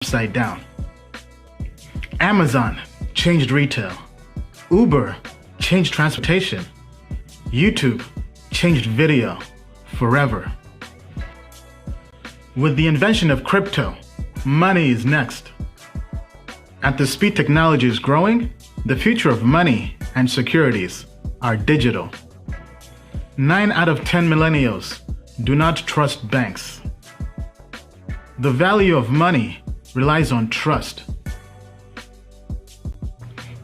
upside down. Amazon changed retail. Uber changed transportation. YouTube changed video forever. With the invention of crypto, money is next. At the speed technology is growing, the future of money and securities are digital. 9 out of 10 millennials do not trust banks. The value of money relies on trust.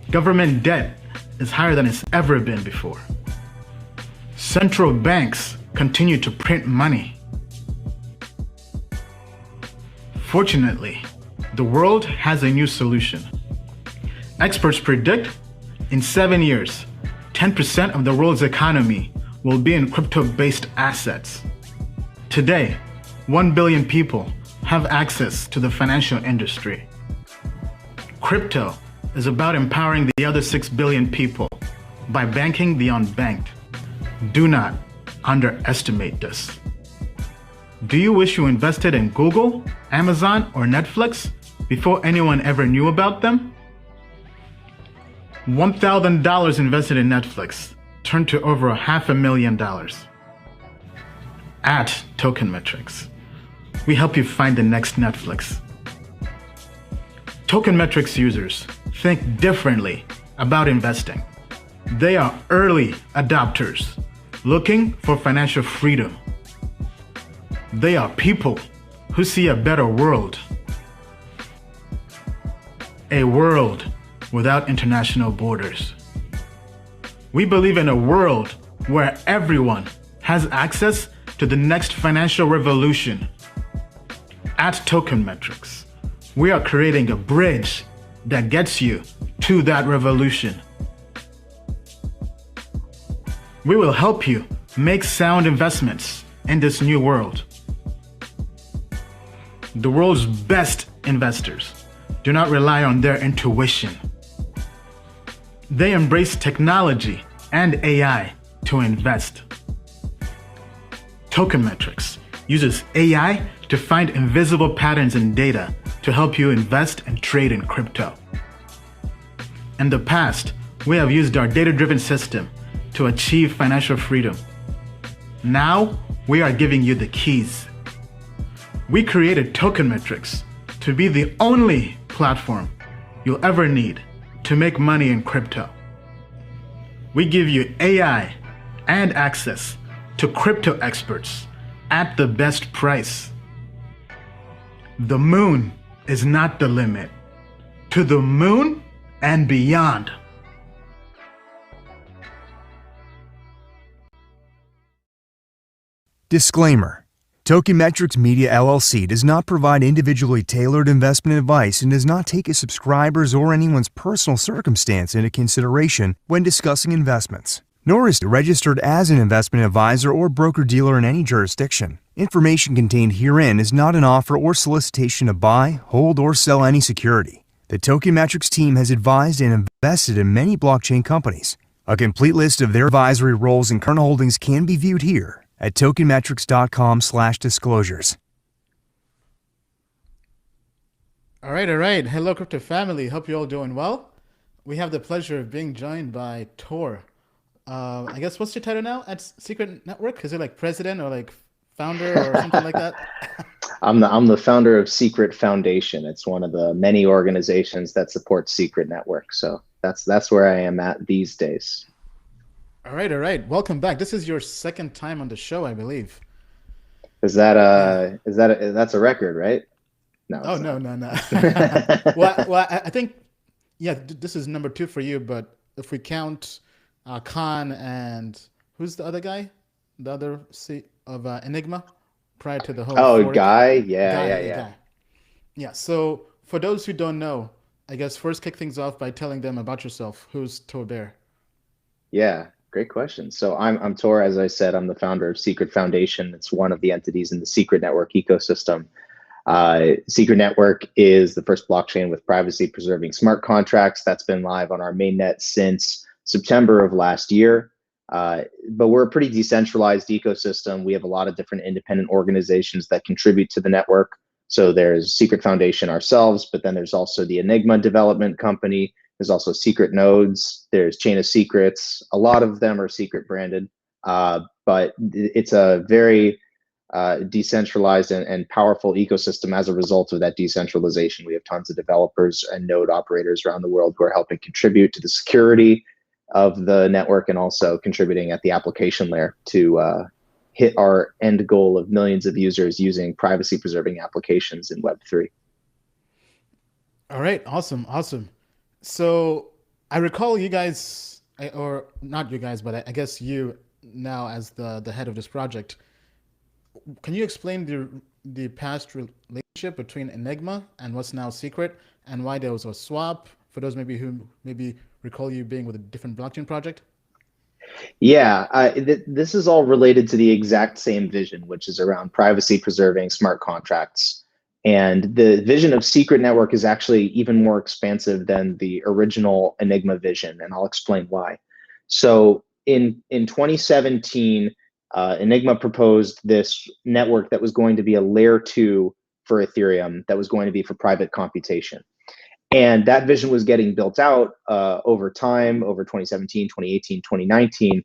Government debt is higher than it's ever been before. Central banks continue to print money. Fortunately, the world has a new solution. Experts predict in 7 years, 10% of the world's economy will be in crypto-based assets. Today, 1 billion people have access to the financial industry. Crypto is about empowering the other 6 billion people by banking the unbanked. Do not underestimate this. Do you wish you invested in Google, Amazon, or Netflix before anyone ever knew about them? $1,000 invested in Netflix turned to over $500,000. At Token Metrics, we help you find the next Netflix. Token Metrics users think differently about investing. They are early adopters looking for financial freedom. They are people who see a better world. A world without international borders. We believe in a world where everyone has access to the next financial revolution. At Token Metrics, we are creating a bridge that gets you to that revolution. We will help you make sound investments in this new world. The world's best investors do not rely on their intuition. They embrace technology and AI to invest. Token Metrics uses AI to find invisible patterns in data to help you invest and trade in crypto. In the past, we have used our data-driven system to achieve financial freedom. Now, we are giving you the keys. We created Token Metrics to be the only platform you'll ever need to make money in crypto. We give you AI and access to crypto experts at the best price. The moon is not the limit. To the moon and beyond. Disclaimer. Token Metrics Media LLC does not provide individually tailored investment advice and does not take a subscriber's or anyone's personal circumstance into consideration when discussing investments, nor is it registered as an investment advisor or broker-dealer in any jurisdiction. Information contained herein is not an offer or solicitation to buy, hold, or sell any security. The Token Metrics team has advised and invested in many blockchain companies. A complete list of their advisory roles and current holdings can be viewed here at tokenmetrics.com/disclosures. All right. Hello, crypto family. Hope you're all doing well. We have the pleasure of being joined by Tor. I guess, what's your title now at Secret Network? Is it like president or like founder or something like that? I'm the founder of Secret Foundation. It's one of the many organizations that support Secret Network. So that's where I am at these days. All right. Welcome back. This is your second time on the show, I believe. That's a record, right? No. Oh, no. Well, I think, yeah, this is number 2 for you. But if we count Khan and who's the other guy? The other seat of Enigma prior to the whole. Oh, fork? Guy? Yeah. Yeah. So for those who don't know, I guess first kick things off by telling them about yourself. Who's Tor Bear? Yeah. Great question. So I'm Tor, as I said. I'm the founder of Secret Foundation. It's one of the entities in the Secret Network ecosystem. Secret Network is the first blockchain with privacy-preserving smart contracts that's been live on our mainnet since September of last year. But we're a pretty decentralized ecosystem. We have a lot of different independent organizations that contribute to the network. So there's Secret Foundation ourselves, but then there's also the Enigma development company. There's also Secret Nodes. There's Chain of Secrets. A lot of them are secret branded, but it's a very decentralized and powerful ecosystem as a result of that decentralization. We have tons of developers and node operators around the world who are helping contribute to the security of the network and also contributing at the application layer to hit our end goal of millions of users using privacy preserving applications in Web3. All right, awesome, awesome. So I recall you guys, or not you guys, but I guess you now as the head of this project. Can you explain the past relationship between Enigma and what's now Secret, and why there was a swap for those maybe who maybe recall you being with a different blockchain project? Yeah, this is all related to the exact same vision, which is around privacy preserving smart contracts. And the vision of Secret Network is actually even more expansive than the original Enigma vision, and I'll explain why. So in 2017, Enigma proposed this network that was going to be a layer 2 for Ethereum, that was going to be for private computation. And that vision was getting built out over time, over 2017, 2018, 2019.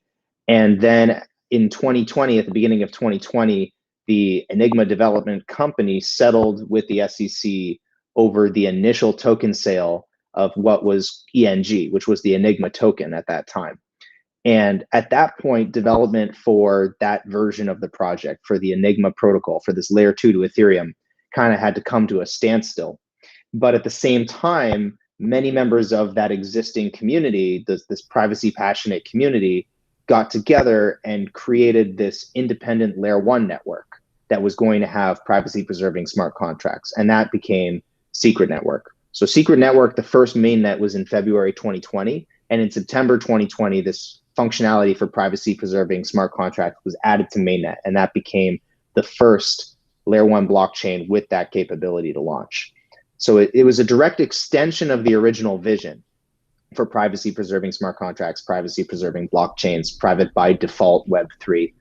And then in 2020, at the beginning of 2020, the Enigma development company settled with the SEC over the initial token sale of what was ENG, which was the Enigma token at that time. And at that point, development for that version of the project, for the Enigma protocol, for this layer 2 to Ethereum, kind of had to come to a standstill. But at the same time, many members of that existing community, this privacy passionate community, got together and created this independent layer 1 network that was going to have privacy preserving smart contracts. And that became Secret Network. So Secret Network, the first mainnet was in February 2020. And in September 2020, this functionality for privacy preserving smart contract was added to mainnet. And that became the first layer 1 blockchain with that capability to launch. So it was a direct extension of the original vision for privacy preserving smart contracts, privacy preserving blockchains, private by default Web3.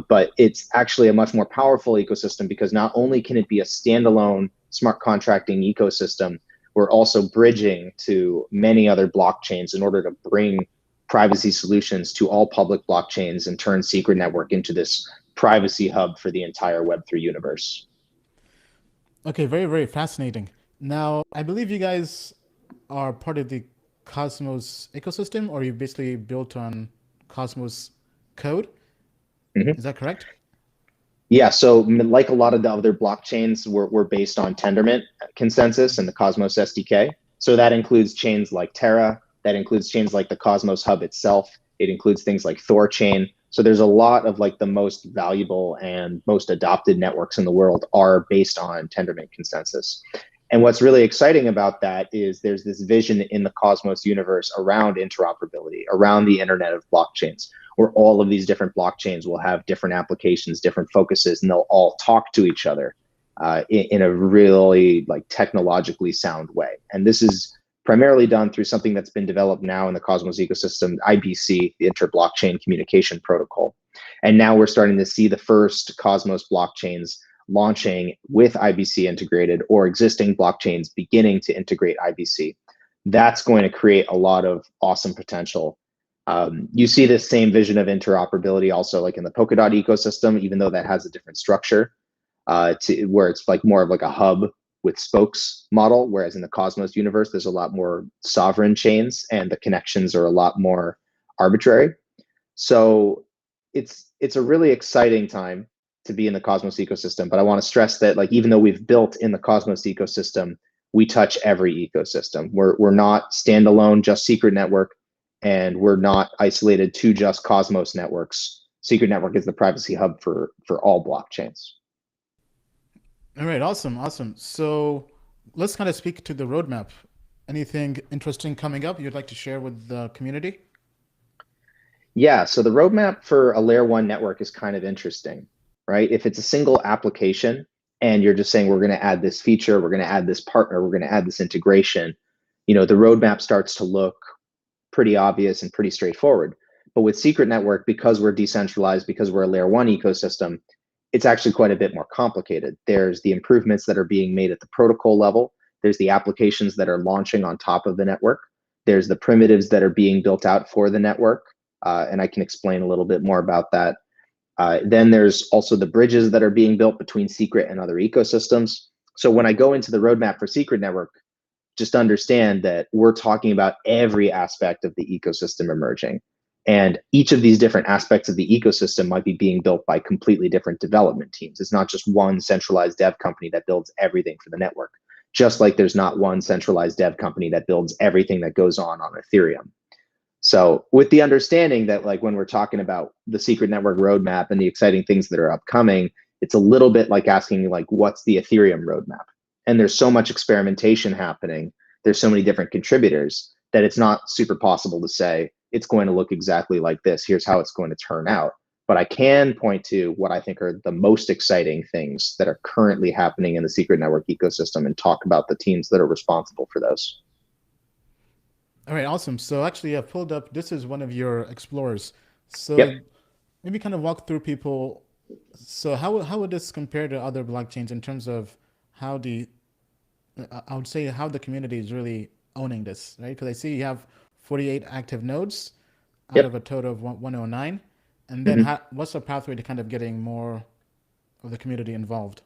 But it's actually a much more powerful ecosystem because not only can it be a standalone smart contracting ecosystem, we're also bridging to many other blockchains in order to bring privacy solutions to all public blockchains and turn Secret Network into this privacy hub for the entire Web3 universe. Okay, very, very fascinating. Now, I believe you guys are part of the Cosmos ecosystem, or you basically built on Cosmos code. Mm-hmm. Is that correct? Yeah, so like a lot of the other blockchains, we're based on Tendermint consensus and the Cosmos SDK. So that includes chains like Terra, that includes chains like the Cosmos Hub itself. It includes things like Thorchain. So there's a lot of like the most valuable and most adopted networks in the world are based on Tendermint consensus. And what's really exciting about that is there's this vision in the Cosmos universe around interoperability, around the internet of blockchains, where all of these different blockchains will have different applications, different focuses, and they'll all talk to each other in a really like technologically sound way. And this is primarily done through something that's been developed now in the Cosmos ecosystem, IBC, the Inter-Blockchain Communication Protocol. And now we're starting to see the first Cosmos blockchains launching with IBC integrated, or existing blockchains beginning to integrate IBC. That's going to create a lot of awesome potential. You see this same vision of interoperability also like in the Polkadot ecosystem, even though that has a different structure, where it's like more of like a hub with spokes model, whereas in the Cosmos universe, there's a lot more sovereign chains and the connections are a lot more arbitrary. So it's a really exciting time to be in the Cosmos ecosystem. But I want to stress that like even though we've built in the Cosmos ecosystem, we touch every ecosystem. We're not standalone, just Secret Network, and we're not isolated to just Cosmos networks. Secret Network is the privacy hub for all blockchains. All right, awesome, awesome. So let's kind of speak to the roadmap. Anything interesting coming up you'd like to share with the community? Yeah, so the roadmap for a layer 1 network is kind of interesting, right? If it's a single application and you're just saying we're going to add this feature, we're going to add this partner, we're going to add this integration, the roadmap starts to look pretty obvious and pretty straightforward. But with Secret Network, because we're decentralized, because we're a layer 1 ecosystem, it's actually quite a bit more complicated. There's the improvements that are being made at the protocol level. There's the applications that are launching on top of the network. There's the primitives that are being built out for the network. And I can explain a little bit more about that. Then there's also the bridges that are being built between Secret and other ecosystems. So when I go into the roadmap for Secret Network, just understand that we're talking about every aspect of the ecosystem emerging. And each of these different aspects of the ecosystem might be being built by completely different development teams. It's not just one centralized dev company that builds everything for the network, just like there's not one centralized dev company that builds everything that goes on Ethereum. So with the understanding that, like, when we're talking about the Secret Network roadmap and the exciting things that are upcoming, it's a little bit like asking, like, what's the Ethereum roadmap? And there's so much experimentation happening. There's so many different contributors that it's not super possible to say it's going to look exactly like this. Here's how it's going to turn out. But I can point to what I think are the most exciting things that are currently happening in the Secret Network ecosystem and talk about the teams that are responsible for those. All right, awesome. So actually, I've pulled up, this is one of your explorers. So Yep. maybe kind of walk through people. So how would this compare to other blockchains in terms of how I would say how the community is really owning this, right? Because I see you have 48 active nodes out Yep. of a total of 109. And then what's the pathway to kind of getting more of the community involved?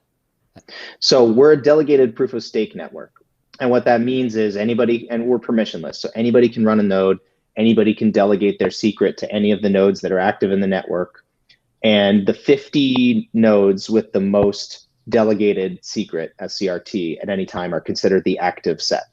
So we're a delegated proof of stake network. And what that means is anybody, and we're permissionless. So anybody can run a node, anybody can delegate their secret to any of the nodes that are active in the network. And the 50 nodes with the most delegated secret SCRT at any time are considered the active set.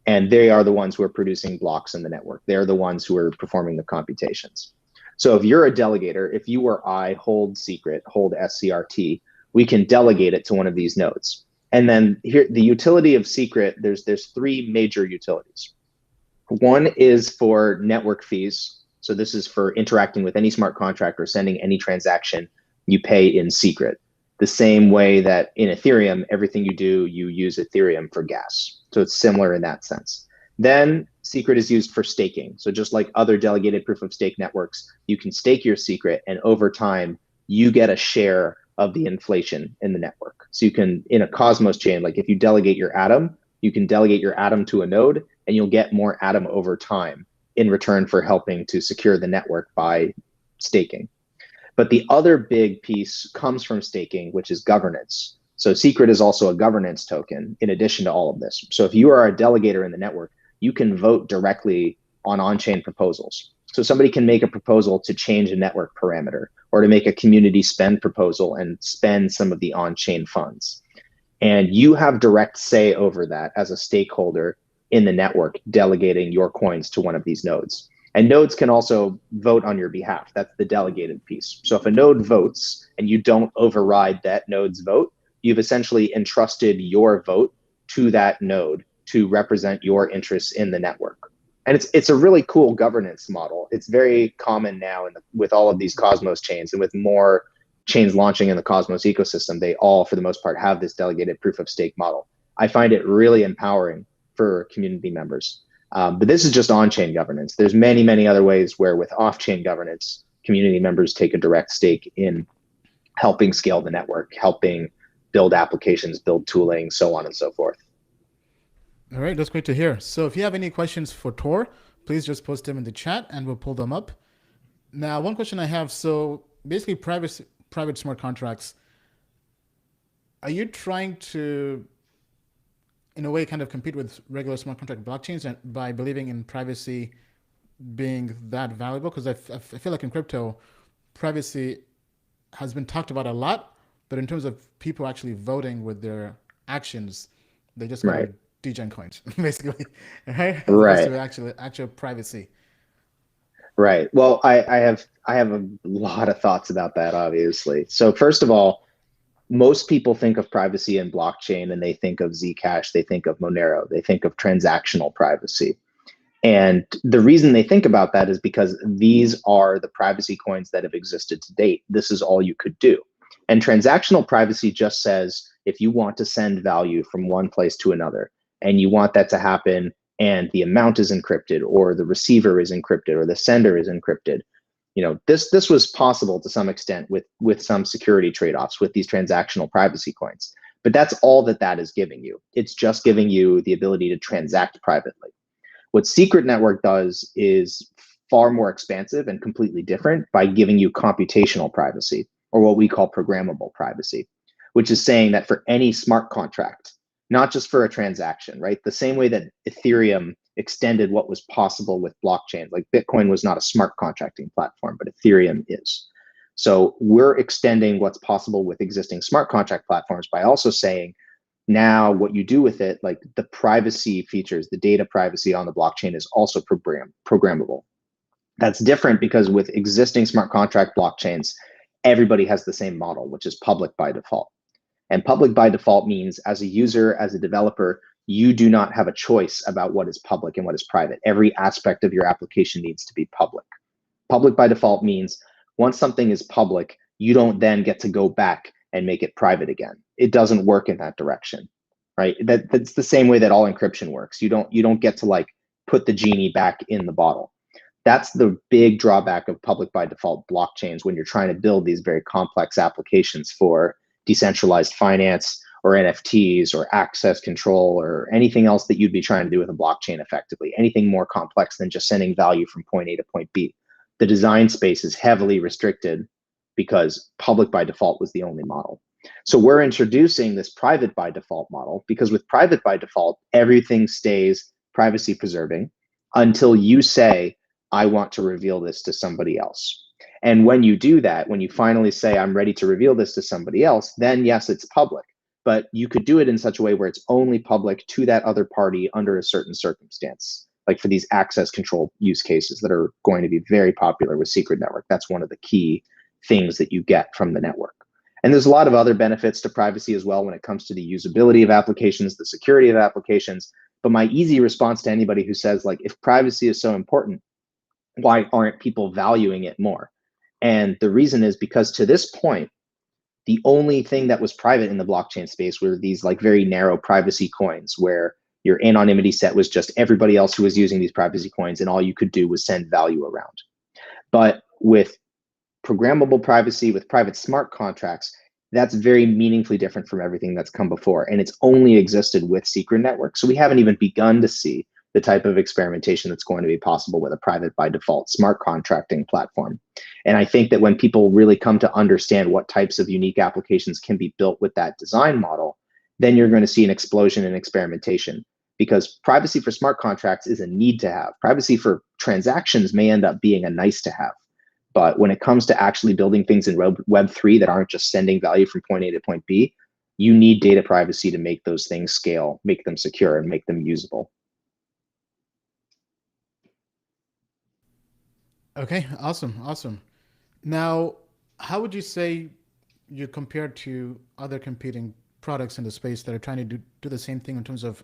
And they are the ones who are producing blocks in the network. They're the ones who are performing the computations. So if you're a delegator, if you or I hold secret, hold SCRT, we can delegate it to one of these nodes. And then here, the utility of secret, there's three major utilities. One is for network fees. So this is for interacting with any smart contract or sending any transaction you pay in secret. The same way that in Ethereum, everything you do, you use Ethereum for gas. So it's similar in that sense. Then secret is used for staking. So just like other delegated proof of stake networks, you can stake your secret, and over time, you get a share of the inflation in the network. So you can, in a Cosmos chain, like if you delegate your atom, you can delegate your atom to a node, and you'll get more atom over time in return for helping to secure the network by staking. But the other big piece comes from staking, which is governance. So secret is also a governance token in addition to all of this. So if you are a delegator in the network, you can vote directly on-chain proposals. So somebody can make a proposal to change a network parameter or to make a community spend proposal and spend some of the on-chain funds. And you have direct say over that as a stakeholder in the network, delegating your coins to one of these nodes. And nodes can also vote on your behalf. That's the delegated piece. So if a node votes and you don't override that node's vote, you've essentially entrusted your vote to that node to represent your interests in the network. And it's a really cool governance model. It's very common now with all of these Cosmos chains, and with more chains launching in the Cosmos ecosystem, they all, for the most part, have this delegated proof of stake model. I find it really empowering for community members. But this is just on-chain governance. There's many, many other ways where with off-chain governance, community members take a direct stake in helping scale the network, helping build applications, build tooling, so on and so forth. All right, that's great to hear. So if you have any questions for Tor, please just post them in the chat and we'll pull them up. Now, one question I have, so basically private smart contracts, are you trying to, in a way, kind of compete with regular smart contract blockchains and by believing in privacy being that valuable? Because I feel like in crypto, privacy has been talked about a lot, but in terms of people actually voting with their actions, they just go degen coins, basically, right? As opposed to actual privacy. Right. Well, I have a lot of thoughts about that, obviously. So first of all, most people think of privacy in blockchain and they think of Zcash, they think of Monero, they think of transactional privacy. And the reason they think about that is because these are the privacy coins that have existed to date. This is all you could do. And transactional privacy just says, if you want to send value from one place to another, and you want that to happen, and the amount is encrypted, or the receiver is encrypted, or the sender is encrypted, this was possible to some extent with some security trade-offs with these transactional privacy coins. But that's all that is giving you. It's just giving you the ability to transact privately. What Secret Network does is far more expansive and completely different by giving you computational privacy, or what we call programmable privacy, which is saying that for any smart contract, not just for a transaction, right? The same way that Ethereum extended what was possible with blockchains, like Bitcoin was not a smart contracting platform, but Ethereum is. So we're extending what's possible with existing smart contract platforms by also saying, now what you do with it, like the privacy features, the data privacy on the blockchain is also programmable. That's different because with existing smart contract blockchains, everybody has the same model, which is public by default. And public by default means as a user, as a developer, you do not have a choice about what is public and what is private. Every aspect of your application needs to be public. Public by default means once something is public, you don't then get to go back and make it private again. It doesn't work in that direction, right? That's the same way that all encryption works. You don't get to like put the genie back in the bottle. That's the big drawback of public by default blockchains when you're trying to build these very complex applications for decentralized finance or NFTs or access control or anything else that you'd be trying to do with a blockchain effectively, anything more complex than just sending value from point A to point B. The design space is heavily restricted because public by default was the only model. So we're introducing this private by default model because with private by default, everything stays privacy preserving until you say, I want to reveal this to somebody else. And when you do that, when you finally say, I'm ready to reveal this to somebody else, then yes, it's public. But you could do it in such a way where it's only public to that other party under a certain circumstance, like for these access control use cases that are going to be very popular with Secret Network. That's one of the key things that you get from the network. And there's a lot of other benefits to privacy as well when it comes to the usability of applications, the security of applications. But my easy response to anybody who says, like, if privacy is so important, why aren't people valuing it more? And the reason is because to this point, the only thing that was private in the blockchain space were these like very narrow privacy coins where your anonymity set was just everybody else who was using these privacy coins and all you could do was send value around. But with programmable privacy, with private smart contracts, that's very meaningfully different from everything that's come before. And it's only existed with Secret Network. So we haven't even begun to see the type of experimentation that's going to be possible with a private by default smart contracting platform. And I think that when people really come to understand what types of unique applications can be built with that design model, then you're going to see an explosion in experimentation, because privacy for smart contracts is a need to have. Privacy for transactions may end up being a nice to have. But when it comes to actually building things in Web3 that aren't just sending value from point A to point B, you need data privacy to make those things scale, make them secure, and make them usable. Okay, awesome. Now, how would you say you compare to other competing products in the space that are trying to do the same thing in terms of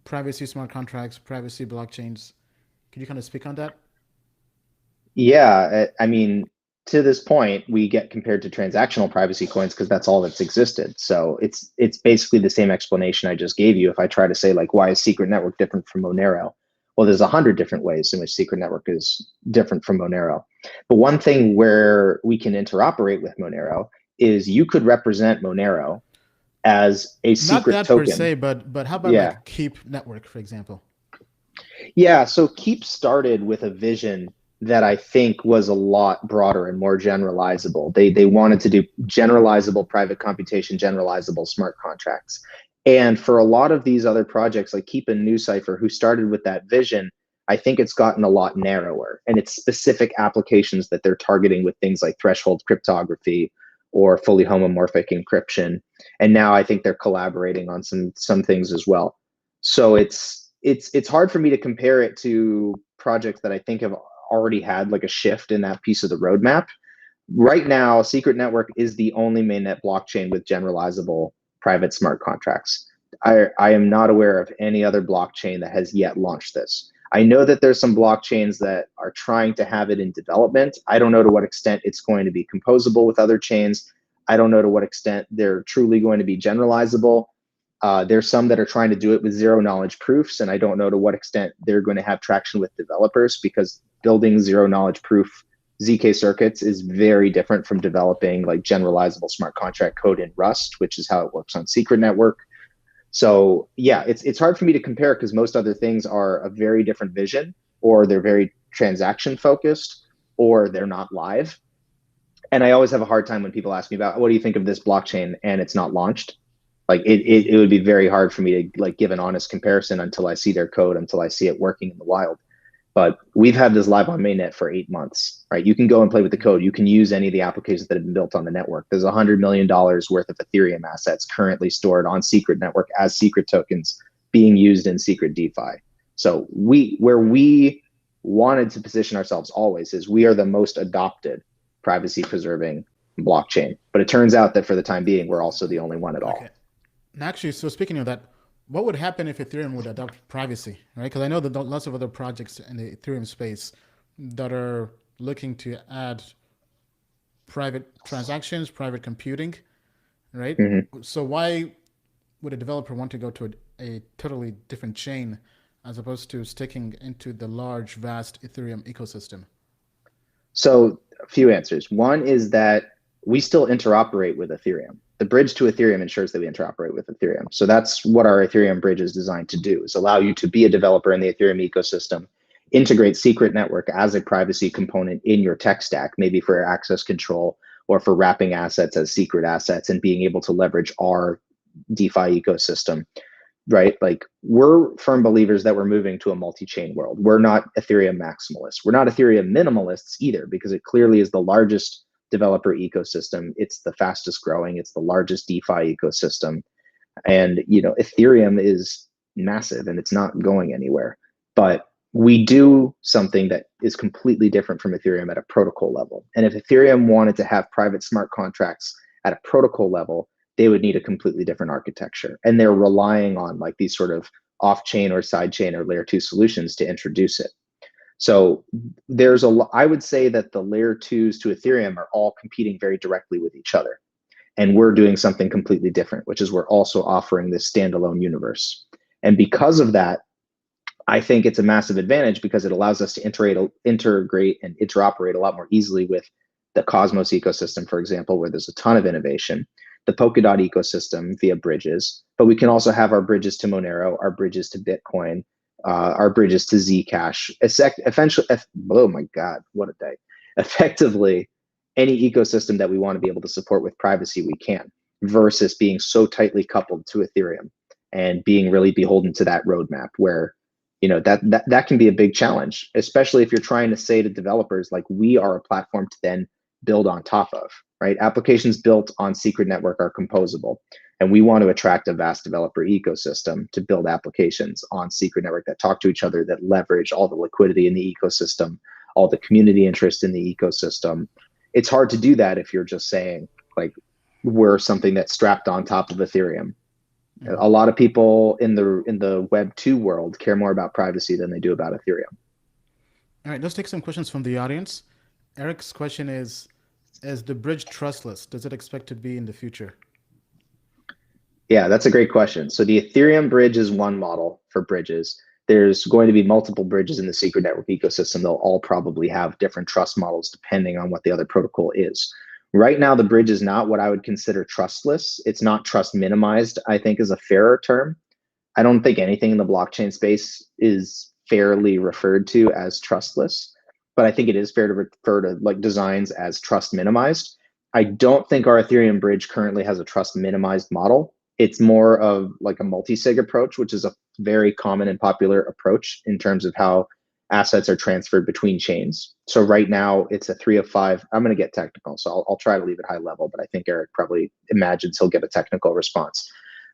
privacy smart contracts, privacy blockchains? Can you kind of speak on that? Yeah, I mean, to this point, we get compared to transactional privacy coins because that's all that's existed. So it's basically the same explanation I just gave you. If I try to say, like, why is Secret Network different from Monero? Well, there's 100 different ways in which Secret Network is different from Monero. But one thing where we can interoperate with Monero is you could represent Monero as a secret Not that token. per se, but how about like Keep Network, for example? Yeah, so Keep started with a vision that I think was a lot broader and more generalizable. They wanted to do generalizable private computation, generalizable smart contracts. And for a lot of these other projects like Keep and NewCipher, who started with that vision, I think it's gotten a lot narrower, and it's specific applications that they're targeting with things like threshold cryptography or fully homomorphic encryption. And now I think they're collaborating on some things as well. So it's hard for me to compare it to projects that I think have already had like a shift in that piece of the roadmap. Right now, Secret Network is the only mainnet blockchain with generalizable private smart contracts. I am not aware of any other blockchain that has yet launched this. I know that there's some blockchains that are trying to have it in development. I don't know to what extent it's going to be composable with other chains. I don't know to what extent they're truly going to be generalizable. There's some that are trying to do it with zero knowledge proofs, and I don't know to what extent they're going to have traction with developers, because building zero knowledge proof ZK circuits is very different from developing like generalizable smart contract code in Rust, which is how it works on Secret Network. So yeah, it's hard for me to compare because most other things are a very different vision, or they're very transaction focused, or they're not live. And I always have a hard time when people ask me about what do you think of this blockchain and it's not launched. Like it would be very hard for me to like give an honest comparison until I see their code, until I see it working in the wild. But we've had this live on mainnet for 8 months, right? You can go and play with the code. You can use any of the applications that have been built on the network. There's $100 million worth of Ethereum assets currently stored on Secret Network as secret tokens being used in secret DeFi. So where we wanted to position ourselves always is we are the most adopted privacy preserving blockchain. But it turns out that for the time being, we're also the only one at all. Okay. And actually, so speaking of that, what would happen if Ethereum would adopt privacy, right? Because I know that lots of other projects in the Ethereum space that are looking to add private transactions, private computing, right? Mm-hmm. So why would a developer want to go to a totally different chain as opposed to sticking into the large, vast Ethereum ecosystem? So a few answers. One is that we still interoperate with Ethereum. The bridge to Ethereum ensures that we interoperate with Ethereum. So that's what our Ethereum bridge is designed to do, is allow you to be a developer in the Ethereum ecosystem, integrate Secret Network as a privacy component in your tech stack, maybe for access control or for wrapping assets as secret assets and being able to leverage our DeFi ecosystem, right? Like we're firm believers that we're moving to a multi-chain world. We're not Ethereum maximalists. We're not Ethereum minimalists either, because it clearly is the largest developer ecosystem. It's the fastest growing. It's the largest DeFi ecosystem. And, you know, Ethereum is massive and it's not going anywhere. But we do something that is completely different from Ethereum at a protocol level. And if Ethereum wanted to have private smart contracts at a protocol level, they would need a completely different architecture. And they're relying on like these sort of off-chain or side-chain or layer 2 solutions to introduce it. So there's I would say that the layer 2s to Ethereum are all competing very directly with each other. And we're doing something completely different, which is we're also offering this standalone universe. And because of that, I think it's a massive advantage because it allows us to integrate and interoperate a lot more easily with the Cosmos ecosystem, for example, where there's a ton of innovation, the Polkadot ecosystem via bridges, but we can also have our bridges to Monero, our bridges to Bitcoin, our bridges to Zcash. Eventually, oh my God, what a day. Effectively, any ecosystem that we want to be able to support with privacy, we can, versus being so tightly coupled to Ethereum and being really beholden to that roadmap where, you know, that can be a big challenge, especially if you're trying to say to developers, like, we are a platform to then build on top of, right? Applications built on Secret Network are composable. And we want to attract a vast developer ecosystem to build applications on Secret Network that talk to each other, that leverage all the liquidity in the ecosystem, all the community interest in the ecosystem. It's hard to do that if you're just saying, like, we're something that's strapped on top of Ethereum. Mm-hmm. A lot of people in the Web 2 world care more about privacy than they do about Ethereum. All right, let's take some questions from the audience. Eric's question is the bridge trustless? Does it expect to be in the future? Yeah, that's a great question. So the Ethereum bridge is one model for bridges. There's going to be multiple bridges in the Secret Network ecosystem. They'll all probably have different trust models depending on what the other protocol is. Right now, the bridge is not what I would consider trustless. It's not trust minimized, I think, is a fairer term. I don't think anything in the blockchain space is fairly referred to as trustless, but I think it is fair to refer to like designs as trust minimized. I don't think our Ethereum bridge currently has a trust minimized model. It's more of like a multi-sig approach, which is a very common and popular approach in terms of how assets are transferred between chains. So right now it's a 3 of 5. I'm going to get technical, so I'll try to leave it high level, but I think Eric probably imagines he'll get a technical response.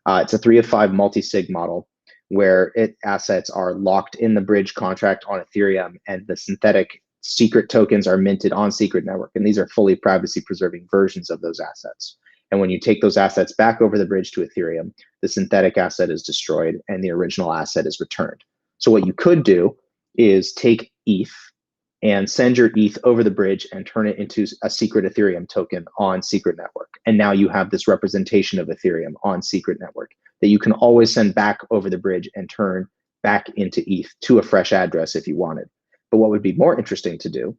It's a 3 of 5 multi-sig model where assets are locked in the bridge contract on Ethereum, and the synthetic secret tokens are minted on Secret Network. And these are fully privacy preserving versions of those assets. And when you take those assets back over the bridge to Ethereum, the synthetic asset is destroyed and the original asset is returned. So what you could do is take ETH and send your ETH over the bridge and turn it into a secret Ethereum token on Secret Network. And now you have this representation of Ethereum on Secret Network that you can always send back over the bridge and turn back into ETH to a fresh address if you wanted. But what would be more interesting to do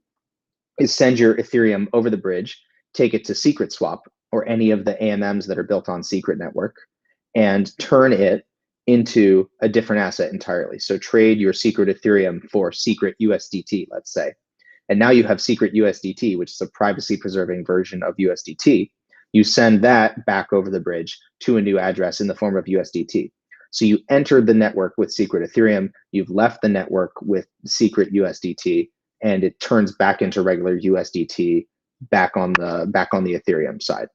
is send your Ethereum over the bridge, take it to Secret Swap or any of the AMMs that are built on Secret Network, and turn it into a different asset entirely. So trade your secret Ethereum for secret USDT, let's say. And now you have secret USDT, which is a privacy preserving version of USDT. You send that back over the bridge to a new address in the form of USDT. So you entered the network with secret Ethereum, you've left the network with secret USDT, and it turns back into regular USDT back on the Ethereum side.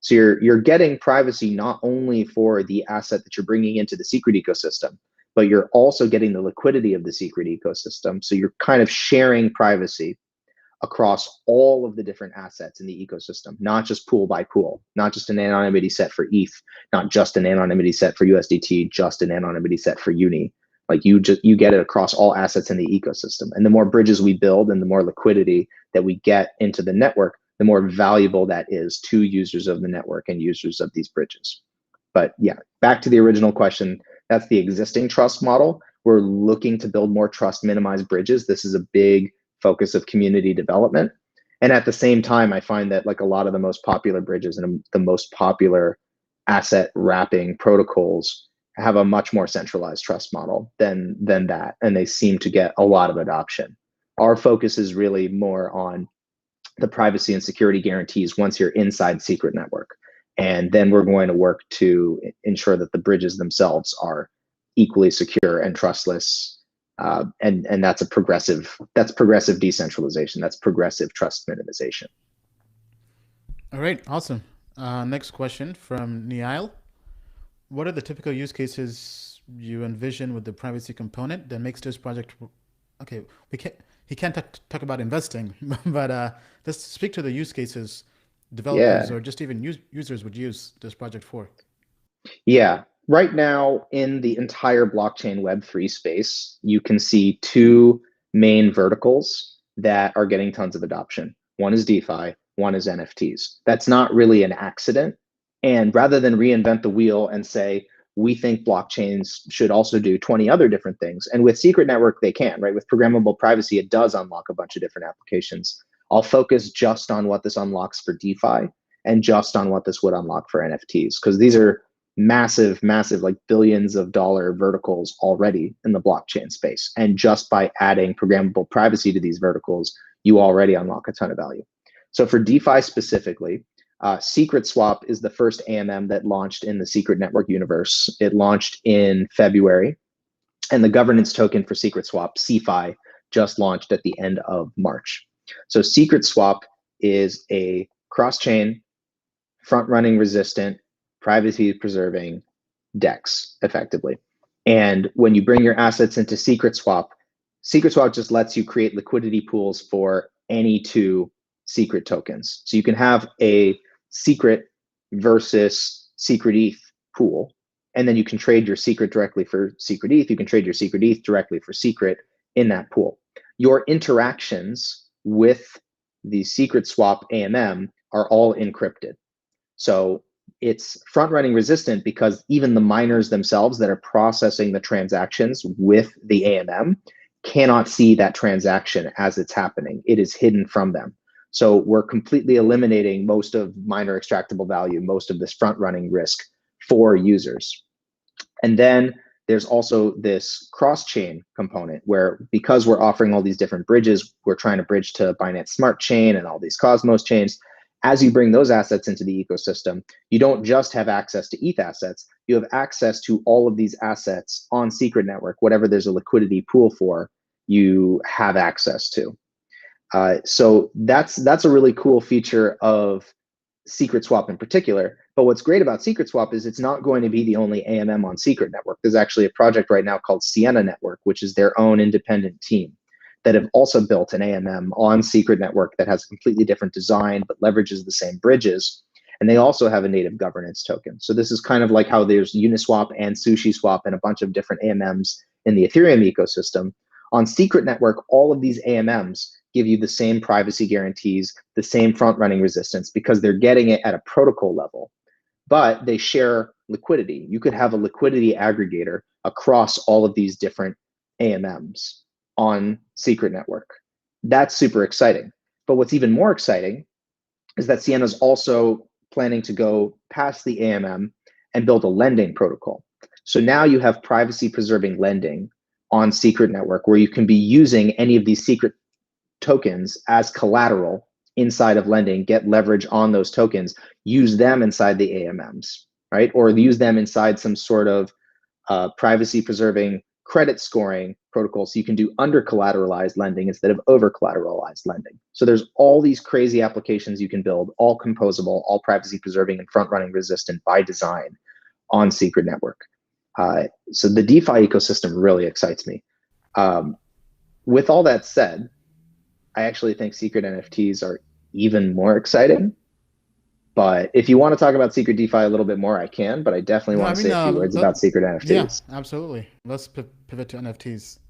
So you're getting privacy not only for the asset that you're bringing into the secret ecosystem, but you're also getting the liquidity of the secret ecosystem. So you're kind of sharing privacy across all of the different assets in the ecosystem, not just pool by pool, not just an anonymity set for ETH, not just an anonymity set for USDT, just an anonymity set for Uni. Like you get it across all assets in the ecosystem. And the more bridges we build and the more liquidity that we get into the network, the more valuable that is to users of the network and users of these bridges. But yeah, back to the original question, that's the existing trust model. We're looking to build more trust minimized bridges. This is a big focus of community development. And at the same time, I find that like a lot of the most popular bridges and the most popular asset wrapping protocols have a much more centralized trust model than that. And they seem to get a lot of adoption. Our focus is really more on the privacy and security guarantees once you're inside Secret Network. And then we're going to work to ensure that the bridges themselves are equally secure and trustless. And that's progressive decentralization. That's progressive trust minimization. All right, awesome. Next question from Niall. What are the typical use cases you envision with the privacy component that makes this project? Okay, he can't talk about investing, but let's speak to the use cases developers or just even users would use this project for. Yeah. Right now, in the entire blockchain Web3 space, you can see two main verticals that are getting tons of adoption. One is DeFi, one is NFTs. That's not really an accident. And rather than reinvent the wheel and say, we think blockchains should also do 20 other different things. And with Secret Network, they can, right? With programmable privacy, it does unlock a bunch of different applications. I'll focus just on what this unlocks for DeFi and just on what this would unlock for NFTs, because these are massive, like billions of dollar verticals already in the blockchain space. And just by adding programmable privacy to these verticals, you already unlock a ton of value. So for DeFi specifically, Secret Swap is the first AMM that launched in the Secret Network universe. It launched in February, and the governance token for Secret Swap, CFI, just launched at the end of March. So Secret Swap is a cross-chain, front-running resistant, privacy-preserving DEX, effectively. And when you bring your assets into Secret Swap just lets you create liquidity pools for any two secret tokens. So you can have a secret versus secret ETH pool, and then you can trade your secret directly for secret ETH. You can trade your secret ETH directly for secret in that pool. Your interactions with the Secret Swap AMM are all encrypted. So it's front-running resistant because even the miners themselves that are processing the transactions with the AMM cannot see that transaction as it's happening. It is hidden from them. So we're completely eliminating most of miner extractable value, most of this front-running risk for users. And then there's also this cross-chain component where, because we're offering all these different bridges, we're trying to bridge to Binance Smart Chain and all these Cosmos chains. As you bring those assets into the ecosystem, you don't just have access to ETH assets, you have access to all of these assets on Secret Network. Whatever there's a liquidity pool for, you have access to. So that's a really cool feature of Secret Swap in particular. But what's great about Secret Swap is it's not going to be the only AMM on Secret Network. There's actually a project right now called Sienna Network, which is their own independent team that have also built an AMM on Secret Network that has a completely different design, but leverages the same bridges. And they also have a native governance token. So this is kind of like how there's Uniswap and SushiSwap and a bunch of different AMMs in the Ethereum ecosystem. On Secret Network, all of these AMMs give you the same privacy guarantees, the same front-running resistance, because they're getting it at a protocol level. But they share liquidity. You could have a liquidity aggregator across all of these different AMMs on Secret Network. That's super exciting. But what's even more exciting is that Siena's also planning to go past the AMM and build a lending protocol. So now you have privacy preserving lending on Secret Network, where you can be using any of these secret tokens as collateral inside of lending, get leverage on those tokens, use them inside the AMMs, right? Or use them inside some sort of privacy preserving credit scoring protocol, so you can do under collateralized lending instead of over collateralized lending. So there's all these crazy applications you can build, all composable, all privacy preserving and front running resistant by design on Secret Network. So the DeFi ecosystem really excites me. With all that said, I actually think secret NFTs are even more exciting. But if you want to talk about secret DeFi a little bit more, I can, but I definitely No, want to say a few words about secret NFTs. Yeah, absolutely. Let's pivot to NFTs.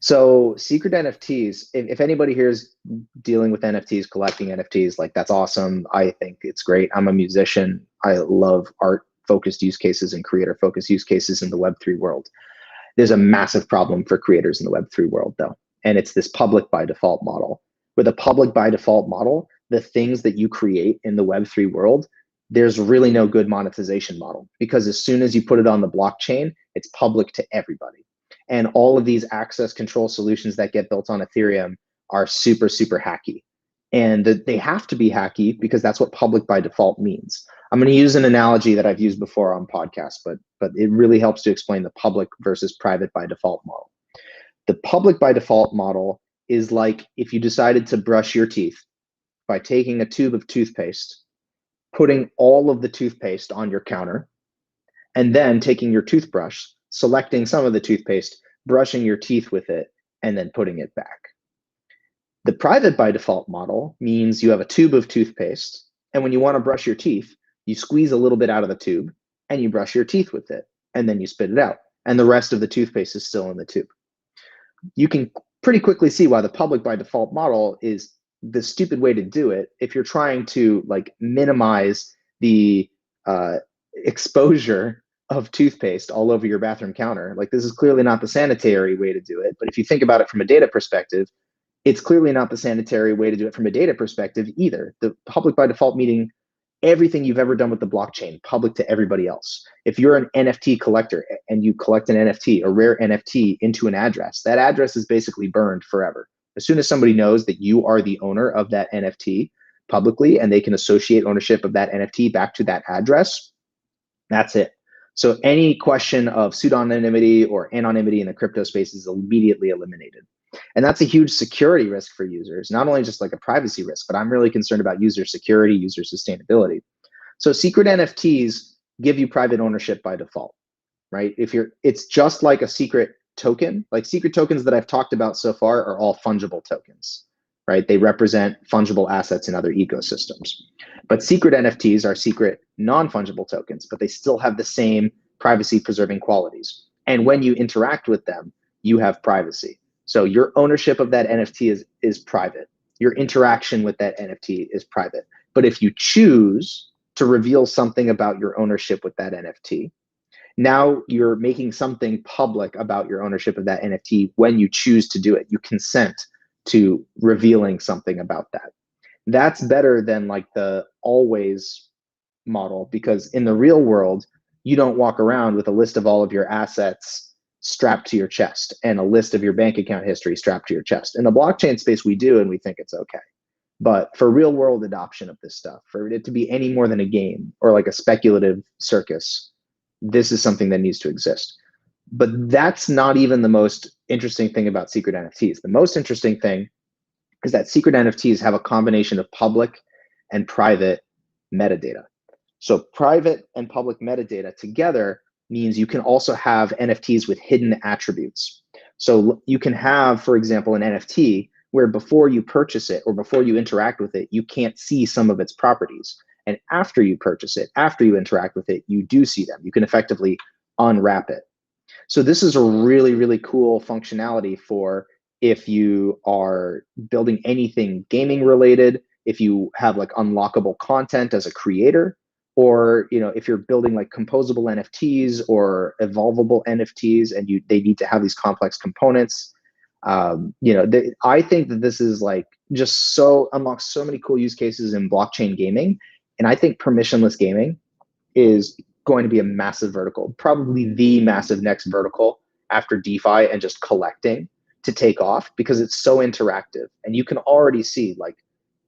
So secret NFTs, if anybody here is dealing with NFTs, collecting NFTs, like that's awesome. I think it's great. I'm a musician. I love art-focused use cases and creator-focused use cases in the Web3 world. There's a massive problem for creators in the Web3 world, though, and it's this public by default model. With a public by default model, the things that you create in the Web3 world, there's really no good monetization model, because as soon as you put it on the blockchain, it's public to everybody. And all of these access control solutions that get built on Ethereum are super, super hacky. And they have to be hacky because that's what public by default means. I'm going to use an analogy that I've used before on podcasts, but it really helps to explain the public versus private by default model. The public by default model is like if you decided to brush your teeth by taking a tube of toothpaste, putting all of the toothpaste on your counter, and then taking your toothbrush, selecting some of the toothpaste, brushing your teeth with it, and then putting it back. The private by default model means you have a tube of toothpaste, and when you want to brush your teeth, you squeeze a little bit out of the tube, and you brush your teeth with it, and then you spit it out, and the rest of the toothpaste is still in the tube. You can pretty quickly see why the public by default model is the stupid way to do it if you're trying to like minimize the exposure of toothpaste all over your bathroom counter. Like, this is clearly not the sanitary way to do it. But if you think about it from a data perspective, it's clearly not the sanitary way to do it from a data perspective either. The public by default meaning everything you've ever done with the blockchain, public to everybody else. If you're an NFT collector and you collect an NFT, a rare NFT, into an address, that address is basically burned forever. As soon as somebody knows that you are the owner of that NFT publicly and they can associate ownership of that NFT back to that address, that's it. So any question of pseudonymity or anonymity in the crypto space is immediately eliminated. And that's a huge security risk for users, not only just like a privacy risk, but I'm really concerned about user security, user sustainability. So secret NFTs give you private ownership by default, right? It's just like a secret token. Like, secret tokens that I've talked about so far are all fungible tokens, right? They represent fungible assets in other ecosystems. But secret NFTs are secret non-fungible tokens, but they still have the same privacy preserving qualities. And when you interact with them, you have privacy. So your ownership of that NFT is private. Your interaction with that NFT is private. But if you choose to reveal something about your ownership with that NFT, now you're making something public about your ownership of that NFT when you choose to do it. You consent to revealing something about that. That's better than like the always model, because in the real world, you don't walk around with a list of all of your assets strapped to your chest and a list of your bank account history strapped to your chest. In the blockchain space, we do, and we think it's okay. But for real world adoption of this stuff, for it to be any more than a game or like a speculative circus, this is something that needs to exist. But that's not even the most interesting thing about secret NFTs. The most interesting thing is that secret NFTs have a combination of public and private metadata. So private and public metadata together means you can also have NFTs with hidden attributes. So you can have, for example, an NFT where before you purchase it or before you interact with it, you can't see some of its properties. And after you purchase it, after you interact with it, you do see them. You can effectively unwrap it. So this is a really, really cool functionality for if you are building anything gaming related, if you have like unlockable content as a creator, or if you're building like composable NFTs or evolvable NFTs and they need to have these complex components. I think that this is like just so unlocks so many cool use cases in blockchain gaming. And I think permissionless gaming is going to be a massive vertical, probably the massive next vertical after DeFi and just collecting to take off, because it's so interactive. And you can already see like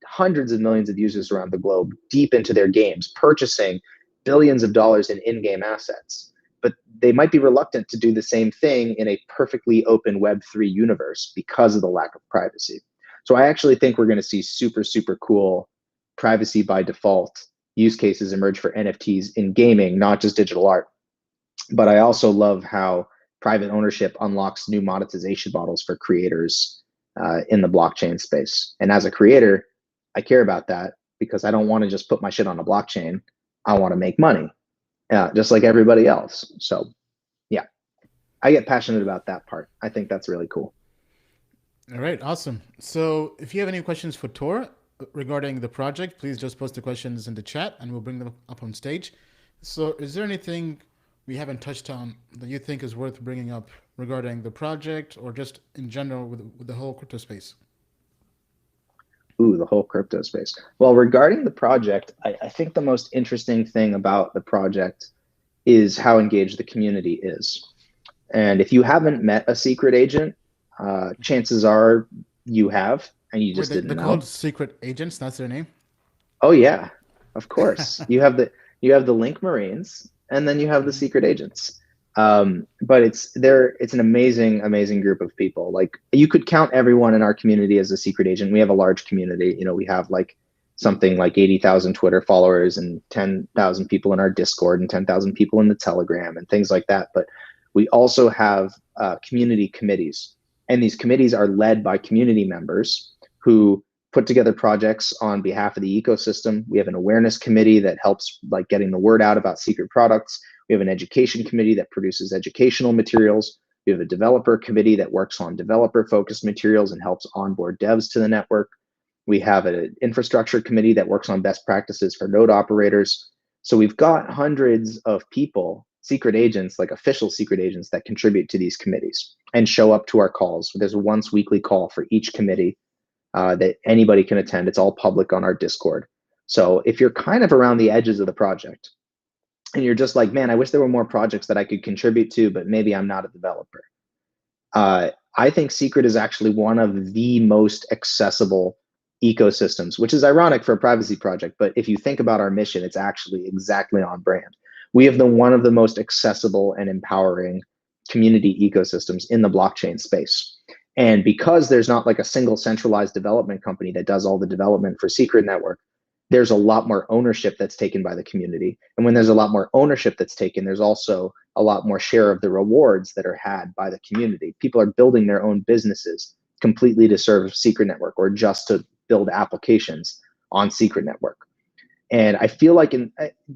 hundreds of millions of users around the globe deep into their games, purchasing billions of dollars in in-game assets. But they might be reluctant to do the same thing in a perfectly open Web3 universe because of the lack of privacy. So I actually think we're going to see super, super cool privacy by default use cases emerge for NFTs in gaming, not just digital art. But I also love how private ownership unlocks new monetization models for creators in the blockchain space. And as a creator, I care about that because I don't want to just put my shit on a blockchain. I want to make money, just like everybody else. So yeah, I get passionate about that part. I think that's really cool. All right, awesome. So if you have any questions for Tor regarding the project, please just post the questions in the chat and we'll bring them up on stage. So is there anything we haven't touched on that you think is worth bringing up regarding the project or just in general with the whole crypto space? Ooh, the whole crypto space. Well, regarding the project, I think the most interesting thing about the project is how engaged the community is. And if you haven't met a secret agent, chances are you have, and you Wait, just didn't they're know. called secret agents. That's their name. Oh yeah, of course. You have the Link Marines, and then you have the Mhm. secret agents. But it's an amazing, amazing group of people. Like you could count everyone in our community as a secret agent. We have a large community. You know, we have like something like 80,000 Twitter followers and 10,000 people in our Discord and 10,000 people in the Telegram and things like that. But we also have community committees, and these committees are led by community members who put together projects on behalf of the ecosystem. We have an awareness committee that helps like getting the word out about secret products. We have an education committee that produces educational materials. We have a developer committee that works on developer focused materials and helps onboard devs to the network. We have an infrastructure committee that works on best practices for node operators. So we've got hundreds of people, secret agents, like official secret agents, that contribute to these committees and show up to our calls. There's a once weekly call for each committee that anybody can attend. It's all public on our Discord. So if you're kind of around the edges of the project and you're just like, man, I wish there were more projects that I could contribute to, but maybe I'm not a developer. I think Secret is actually one of the most accessible ecosystems, which is ironic for a privacy project. But if you think about our mission, it's actually exactly on brand. We have one of the most accessible and empowering community ecosystems in the blockchain space. And because there's not like a single centralized development company that does all the development for Secret Network, there's a lot more ownership that's taken by the community. And when there's a lot more ownership that's taken, there's also a lot more share of the rewards that are had by the community. People are building their own businesses completely to serve Secret Network or just to build applications on Secret Network. And I feel like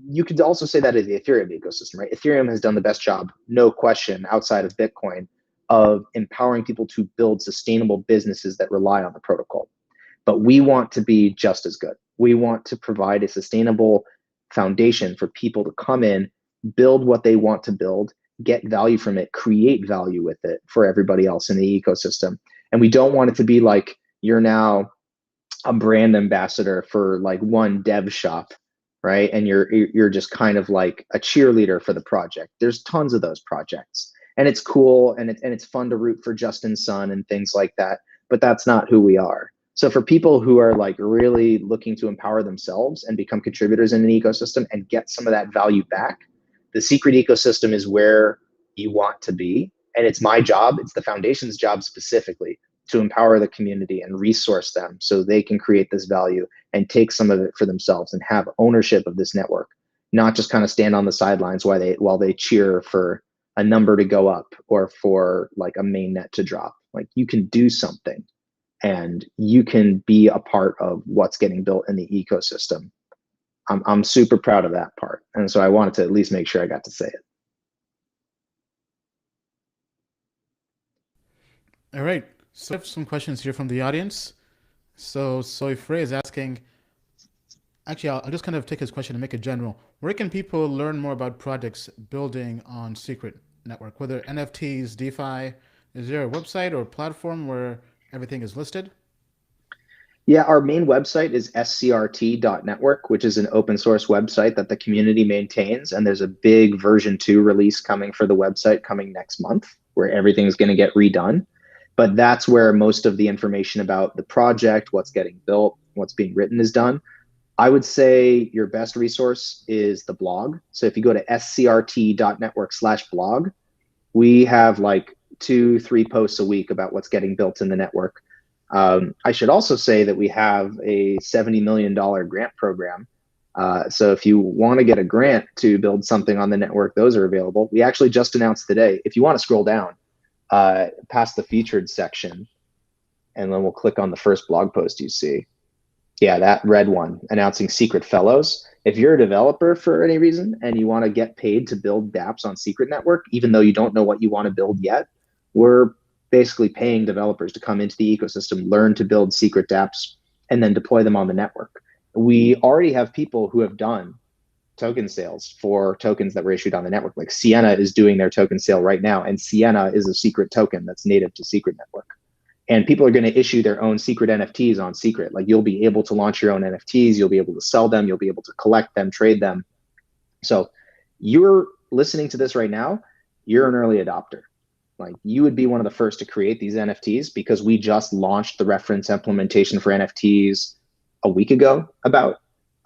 you could also say that in the Ethereum ecosystem, right? Ethereum has done the best job, no question, outside of Bitcoin, of empowering people to build sustainable businesses that rely on the protocol. But we want to be just as good. We want to provide a sustainable foundation for people to come in, build what they want to build, get value from it, create value with it for everybody else in the ecosystem. And we don't want it to be like you're now a brand ambassador for like one dev shop, right? And you're just kind of like a cheerleader for the project. There's tons of those projects, and it's cool and it's fun to root for Justin Sun and things like that. But that's not who we are. So for people who are like really looking to empower themselves and become contributors in an ecosystem and get some of that value back, the secret ecosystem is where you want to be. And it's my job, it's the foundation's job specifically to empower the community and resource them so they can create this value and take some of it for themselves and have ownership of this network, not just kind of stand on the sidelines while they cheer for a number to go up or for like a main net to drop. Like you can do something and you can be a part of what's getting built in the ecosystem. I'm super proud of that part. And so I wanted to at least make sure I got to say it. All right. So I have some questions here from the audience. So Soy Frey is asking, actually, I'll just kind of take his question and make it general. Where can people learn more about projects building on Secret Network, whether NFTs, DeFi? Is there a website or platform where everything is listed? Yeah, our main website is scrt.network, which is an open source website that the community maintains. And there's a big version 2 release coming for the website coming next month, where everything's going to get redone. But that's where most of the information about the project, what's getting built, what's being written is done. I would say your best resource is the blog. So if you go to scrt.network/blog, we have like 2-3 posts a week about what's getting built in the network. I should also say that we have a $70 million grant program. So if you want to get a grant to build something on the network, those are available. We actually just announced today, if you want to scroll down past the featured section, and then we'll click on the first blog post you see. Yeah, that red one announcing Secret Fellows. If you're a developer for any reason and you want to get paid to build dApps on Secret Network, even though you don't know what you want to build yet, we're basically paying developers to come into the ecosystem, learn to build secret dApps, and then deploy them on the network. We already have people who have done token sales for tokens that were issued on the network. Like Sienna is doing their token sale right now, and Sienna is a secret token that's native to Secret Network. And people are going to issue their own secret NFTs on Secret. Like you'll be able to launch your own NFTs, you'll be able to sell them, you'll be able to collect them, trade them. So you're listening to this right now, you're an early adopter. Like you would be one of the first to create these NFTs because we just launched the reference implementation for NFTs a week ago about.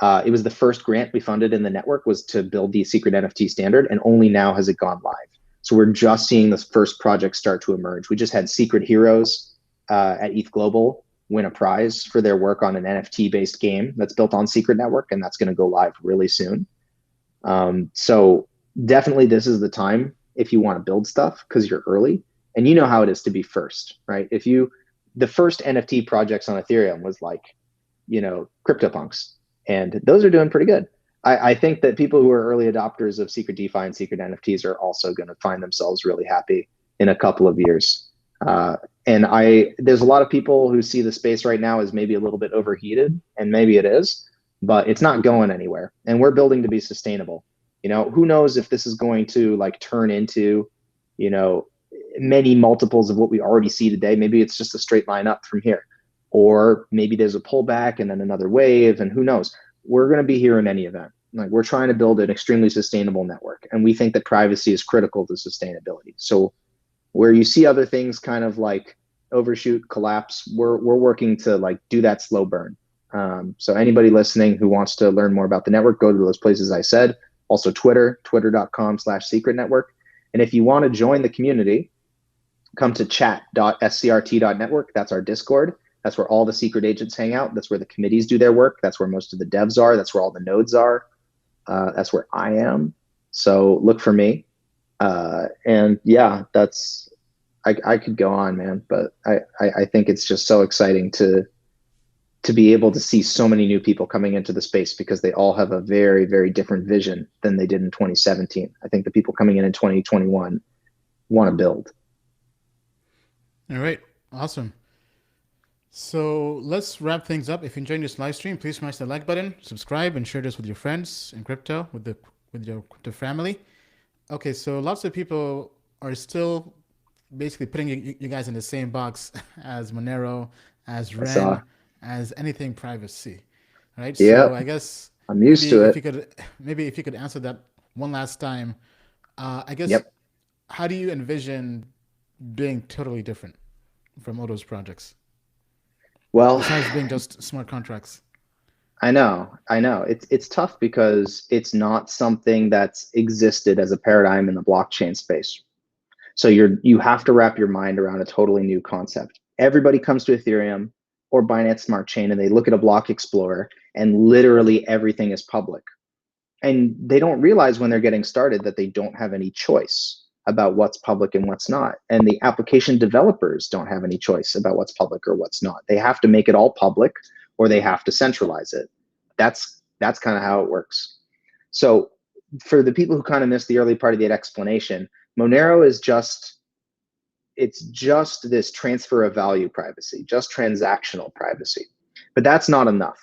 It was the first grant we funded in the network was to build the secret NFT standard, and only now has it gone live. So we're just seeing this first project start to emerge. We just had Secret Heroes at ETH Global win a prize for their work on an NFT-based game that's built on Secret Network, and that's going to go live really soon. So definitely this is the time if you want to build stuff because you're early, and you know how it is to be first, right? The first NFT projects on Ethereum was like, CryptoPunks, and those are doing pretty good. I think that people who are early adopters of Secret DeFi and Secret NFTs are also going to find themselves really happy in a couple of years. And there's a lot of people who see the space right now as maybe a little bit overheated, and maybe it is, but it's not going anywhere. And we're building to be sustainable. Who knows if this is going to like turn into, many multiples of what we already see today. Maybe it's just a straight line up from here, or maybe there's a pullback and then another wave, and who knows? We're going to be here in any event. Like we're trying to build an extremely sustainable network, and we think that privacy is critical to sustainability. So where you see other things kind of like overshoot, collapse, we're working to like do that slow burn. So anybody listening who wants to learn more about the network, go to those places I said. Also twitter.com/secret network. And if you want to join the community, come to chat.scrt.network. That's our Discord. That's where all the secret agents hang out. That's where the committees do their work. That's where most of the devs are. That's where all the nodes are. That's where I am. So look for me. And yeah, I could go on, man, but I think it's just so exciting to be able to see so many new people coming into the space because they all have a very, very different vision than they did in 2017. I think the people coming in 2021 want to build. All right, awesome. So let's wrap things up. If you enjoyed this live stream, please smash the like button, subscribe, and share this with your friends in crypto, with your crypto family. Okay, so lots of people are still basically putting you guys in the same box as Monero, as Ren, as anything privacy, right? Yeah, so I guess I'm used to it. If you could answer that one last time, I guess, Yep. How do you envision being totally different from all those projects? Well, Besides being just smart contracts. I know. It's tough because it's not something that's existed as a paradigm in the blockchain space. So you have to wrap your mind around a totally new concept. Everybody comes to Ethereum or Binance Smart Chain and they look at a block explorer and literally everything is public. And they don't realize when they're getting started that they don't have any choice about what's public and what's not. And the application developers don't have any choice about what's public or what's not. They have to make it all public or they have to centralize it. That's kind of how it works. So for the people who kind of missed the early part of that explanation, Monero is just this transfer of value privacy, just transactional privacy. But that's not enough.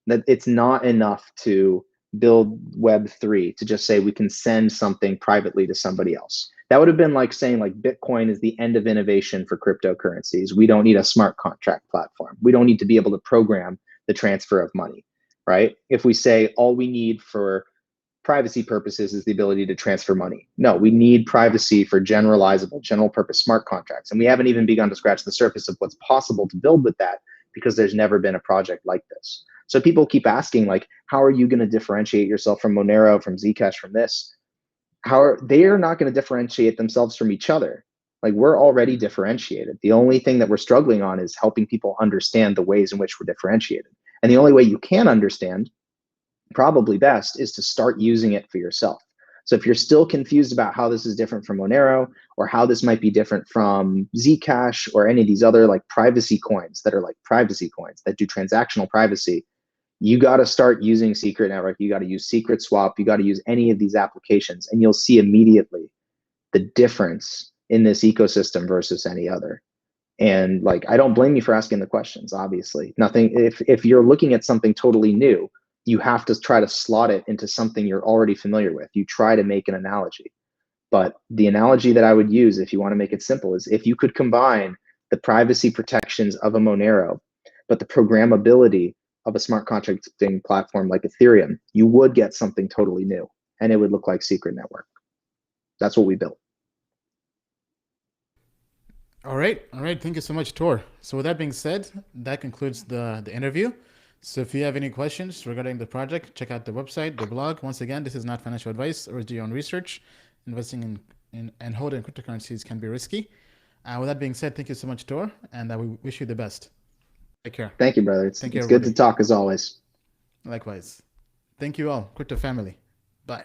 That it's not enough to build Web3 to just say we can send something privately to somebody else. That would have been like saying like Bitcoin is the end of innovation for cryptocurrencies. We don't need a smart contract platform. We don't need to be able to program the transfer of money, right? If we say all we need for privacy purposes is the ability to transfer money. No, we need privacy for generalizable, general purpose smart contracts. And we haven't even begun to scratch the surface of what's possible to build with that because there's never been a project like this. So people keep asking, like, how are you going to differentiate yourself from Monero, from Zcash, from this? They are not going to differentiate themselves from each other. Like, we're already differentiated. The only thing that we're struggling on is helping people understand the ways in which we're differentiated. And the only way you can understand, probably best, is to start using it for yourself. So if you're still confused about how this is different from Monero, or how this might be different from Zcash or any of these other like privacy coins that are like privacy coins that do transactional privacy, you got to start using Secret Network. You got to use Secret Swap. You got to use any of these applications, and you'll see immediately the difference in this ecosystem versus any other. And like, I don't blame you for asking the questions. Obviously, nothing. If you're looking at something totally new, you have to try to slot it into something you're already familiar with. You try to make an analogy. But the analogy that I would use, if you want to make it simple, is if you could combine the privacy protections of a Monero, but the programmability of a smart contracting platform like Ethereum, you would get something totally new, and it would look like Secret Network. That's what we built. All right. Thank you so much, Tor. So with that being said, that concludes the interview. So if you have any questions regarding the project, check out the website, the blog. Once again, this is not financial advice or do your own research. Investing in and holding cryptocurrencies can be risky. With that being said, thank you so much, Tor, and we wish you the best. Take care. Thank you, brother. It's good to talk as always. Likewise. Thank you all, Crypto family. Bye.